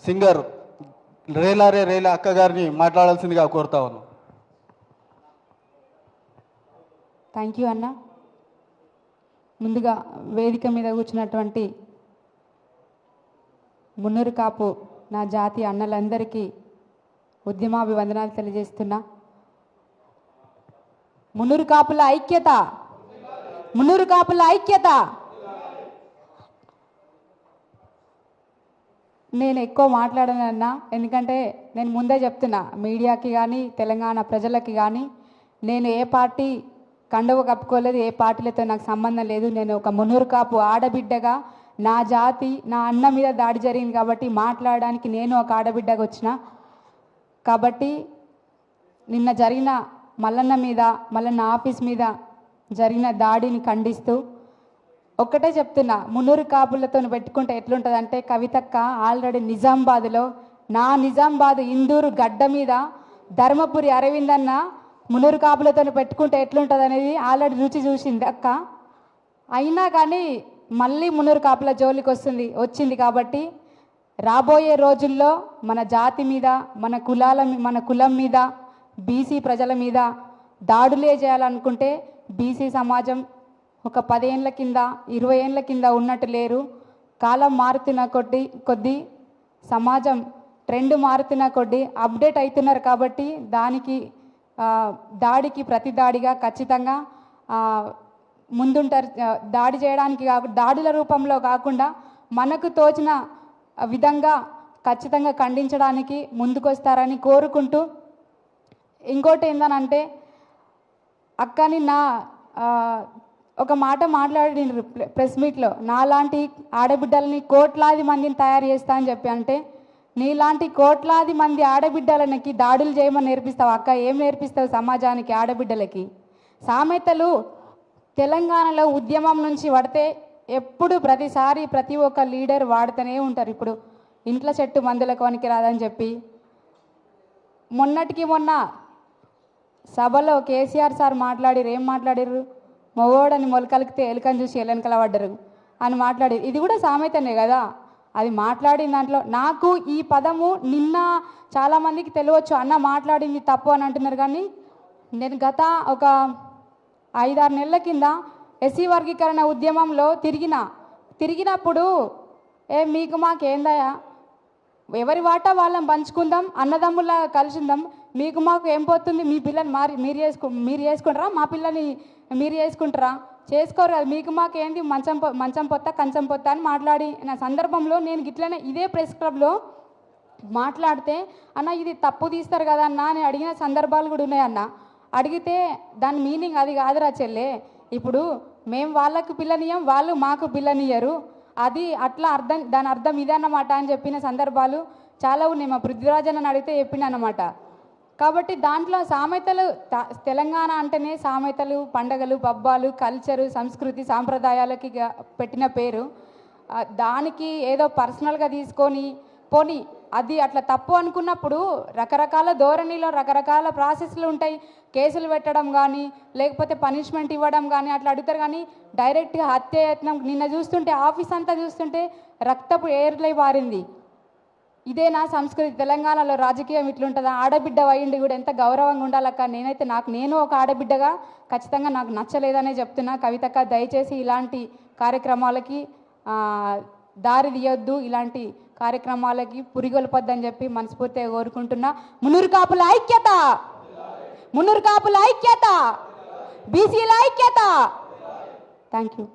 Singer రేలారే రేలా అక్క గారిని మాట్లాడాల్సిందిగా కోరుతా ఉన్నాను. థ్యాంక్ యూ అన్న. ముందుగా వేదిక మీద కూర్చున్నటువంటి మున్నూరు కాపు నా జాతి అన్నలందరికీ ఉద్యమాభివందనాలు తెలియజేస్తున్నా. మున్నూరు కాపుల ఐక్యత, మున్నూరు కాపుల ఐక్యత. నేను ఎక్కువ మాట్లాడనన్నా, ఎందుకంటే నేను ముందే చెప్తున్నా మీడియాకి కానీ తెలంగాణ ప్రజలకి కానీ, నేను ఏ పార్టీ కండువ కప్పుకోలేదు, ఏ పార్టీలతో నాకు సంబంధం లేదు. నేను ఒక మున్నూరు కాపు ఆడబిడ్డగా నా జాతి నా అన్న మీద దాడి జరిగింది కాబట్టి మాట్లాడడానికి నేను ఒక ఆడబిడ్డగా వచ్చిన. కాబట్టి నిన్న జరిగిన మల్లన్న మీద, మల్లన్న ఆఫీస్ మీద జరిగిన దాడిని ఖండిస్తూ ఒక్కటే చెప్తున్నా, మున్నూరు కాపులతో పెట్టుకుంటే ఎట్లుంటుందంటే, కవితక్క ఆల్రెడీ నిజామాబాద్లో నా నిజామాబాద్ ఇందూరు గడ్డ మీద ధర్మపురి అరవింద్ అన్న మున్నూరు కాపులతో పెట్టుకుంటే ఎట్లుంటుంది అనేది ఆల్రెడీ రుచి చూసింది అక్క. అయినా కానీ మళ్ళీ మున్నూరు కాపుల జోలికి వచ్చింది కాబట్టి రాబోయే రోజుల్లో మన జాతి మీద, మన కులం మీద, బీసీ ప్రజల మీద దాడులే చేయాలనుకుంటే బీసీ సమాజం ఒక 10 ఏళ్ళ కింద 20 ఏళ్ళ కింద ఉన్నట్టు లేరు. కాలం మారుతున్న కొద్దీ సమాజం ట్రెండ్ మారుతున్న కొద్దీ అప్డేట్ అవుతున్నారు. కాబట్టి దాడికి ప్రతి దాడిగా ఖచ్చితంగా ముందుంటారు. దాడి చేయడానికి దాడుల రూపంలో కాకుండా మనకు తోచిన విధంగా ఖచ్చితంగా ఖండించడానికి ముందుకొస్తారని కోరుకుంటూ, ఇంకోటి ఏందనంటే, అక్కని ఒక మాట మాట్లాడిన ప్రెస్ మీట్లో, నాలాంటి ఆడబిడ్డలని కోట్లాది మందిని తయారు చేస్తా అని చెప్పి, అంటే నీలాంటి కోట్లాది మంది ఆడబిడ్డలకి దాడులు చేయమని నేర్పిస్తావు అక్క? ఏం నేర్పిస్తావు సమాజానికి, ఆడబిడ్డలకి? సామెతలు తెలంగాణలో ఉద్యమం నుంచి పడితే ఎప్పుడు ప్రతిసారి ప్రతి ఒక్క లీడర్ వాడుతూనే ఉంటారు. ఇప్పుడు ఇంట్లో చెట్టు మందులకు వనికి రాదని చెప్పి, మొన్నటికి మొన్న సభలో కేసీఆర్ సార్ ఏం మాట్లాడారు? మొగోడని మొలకలికితే ఎలుకని చూసి ఎలెనకల పడ్డరు అని మాట్లాడారు. ఇది కూడా సామెతనే కదా. అది మాట్లాడిన దాంట్లో నాకు ఈ పదము నిన్న చాలామందికి తెలియవచ్చు, అన్న మాట్లాడింది తప్పు అని అంటున్నారు. కానీ నేను గత ఒక 5-6 నెలల కింద ఎస్సీ వర్గీకరణ ఉద్యమంలో తిరిగినప్పుడు మీకు మాకేందయా, ఎవరి వాటా వాళ్ళని పంచుకుందాం, అన్నదమ్ములా కలిసి ఉందాం, మీకు మాకు ఏం పోతుంది, మీ పిల్లని మీరు చేసుకుంటారా, మా పిల్లని మీరు చేసుకుంటారా, చేసుకోరు కదా, మీకు మాకు ఏంది, మంచం పొత్త కంచం పొత్త అని మాట్లాడిన సందర్భంలో నేను గిట్లనే ఇదే ప్రెస్ క్లబ్లో మాట్లాడితే, అన్న ఇది తప్పు తీస్తారు కదా అన్న అని అడిగిన సందర్భాలు కూడా ఉన్నాయన్న. అడిగితే దాని మీనింగ్ అది కాదురా చెల్లె, ఇప్పుడు మేము వాళ్ళకు పిల్లనియం, వాళ్ళు మాకు పిల్లనియ్యరు, అది అట్లా దాని అర్థం ఇదే అన్నమాట అని చెప్పిన సందర్భాలు చాలా ఉన్నాయి. మా పృథ్వీరాజన్ అడిగితే చెప్పిన అన్నమాట. కాబట్టి దాంట్లో సామెతలు, తెలంగాణ అంటేనే సామెతలు, పండగలు, పబ్బాలు, కల్చరు, సంస్కృతి, సాంప్రదాయాలకి పెట్టిన పేరు. దానికి ఏదో పర్సనల్గా తీసుకొని పోని అది అట్లా తప్పు అనుకున్నప్పుడు రకరకాల ధోరణిలో రకరకాల ప్రాసెస్లు ఉంటాయి. కేసులు పెట్టడం కానీ, లేకపోతే పనిష్మెంట్ ఇవ్వడం కానీ అట్లా అడుగుతారు. కానీ డైరెక్ట్గా హత్యాయత్నం నిన్న చూస్తుంటే, ఆఫీస్ అంతా చూస్తుంటే రక్తపు ఏర్లై పారింది. ఇదే నా సంస్కృతి, తెలంగాణలో రాజకీయం ఇట్లుంటుందా? ఆడబిడ్డ అయ్యిండి కూడా ఎంత గౌరవంగా ఉండాలక్క. నేను ఒక ఆడబిడ్డగా ఖచ్చితంగా నాకు నచ్చలేదనే చెప్తున్నా. కవితక్క దయచేసి ఇలాంటి కార్యక్రమాలకి దారి తీయొద్దు, ఇలాంటి కార్యక్రమాలకి పురిగొల్పొద్దని చెప్పి మనస్ఫూర్తిగా కోరుకుంటున్నా. మున్నూరు కాపుల ఐక్యత, మున్నూరు కాపుల ఐక్యత, బీసీల ఐక్యత. Thank you.